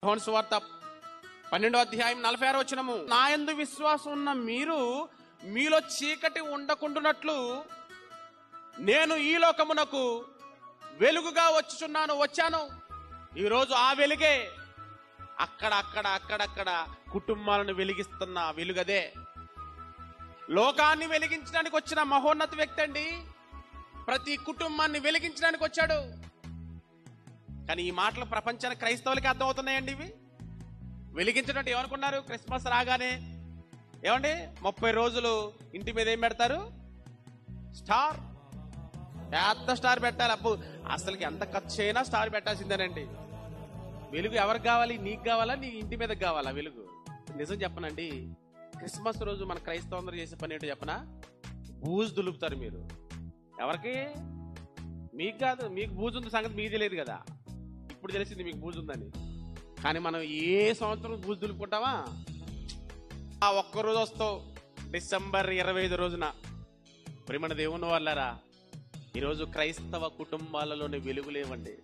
యోహాను సువార్త 12:46 నా యందు విశ్వాసం ఉన్న మీరు మీలో చీకటి ఉండకుండానట్లు నేను ఈ లోకమునకు వెలుగుగా వచ్చాను. ఈరోజు ఆ వెలుగే అక్కడక్కడ కుటుంబాలను వెలిగిస్తున్న వెలుగదే. లోకాన్ని వెలిగించడానికి వచ్చిన మహోన్నత వ్యక్తి అండి. ప్రతి కుటుంబాన్ని వెలిగించడానికి వచ్చాడు. కానీ ఈ మాటలు ప్రపంచానికి క్రైస్తవులకి అర్థమవుతున్నాయండి. ఇవి వెలిగించడం ఏమనుకున్నారు? క్రిస్మస్ రాగానే ఏమండి 30 రోజులు ఇంటి మీద ఏం పెడతారు? స్టార్, పెద్ద స్టార్ పెట్టాలి. అసలుకి ఎంత ఖర్చు అయినా స్టార్ పెట్టాల్సిందేనండి. వెలుగు ఎవరికి కావాలి? నీకు కావాలా? నీ ఇంటి మీదకి కావాలా వెలుగు? నిజం చెప్పనండి, క్రిస్మస్ రోజు మన క్రైస్తవులందరూ చేసే పని ఏంటో చెప్పనా? బూజు దులుపుతారు. మీరు ఎవరికి? మీకు కాదు. మీకు బూజు ఉంది సంగతి మీకు తెలియదు కదా. ఇప్పుడు తెలిసింది మీకు బూజు ఉందని. కానీ మనం ఏ సంవత్సరం బూజు దులుపుకుంటామా? ఆ ఒక్కరోజు వస్తావు డిసెంబర్ 25 రోజున. ప్రేమణ దేవుని వాళ్ళారా, ఈరోజు క్రైస్తవ కుటుంబాలలోని వెలుగు లేవండి.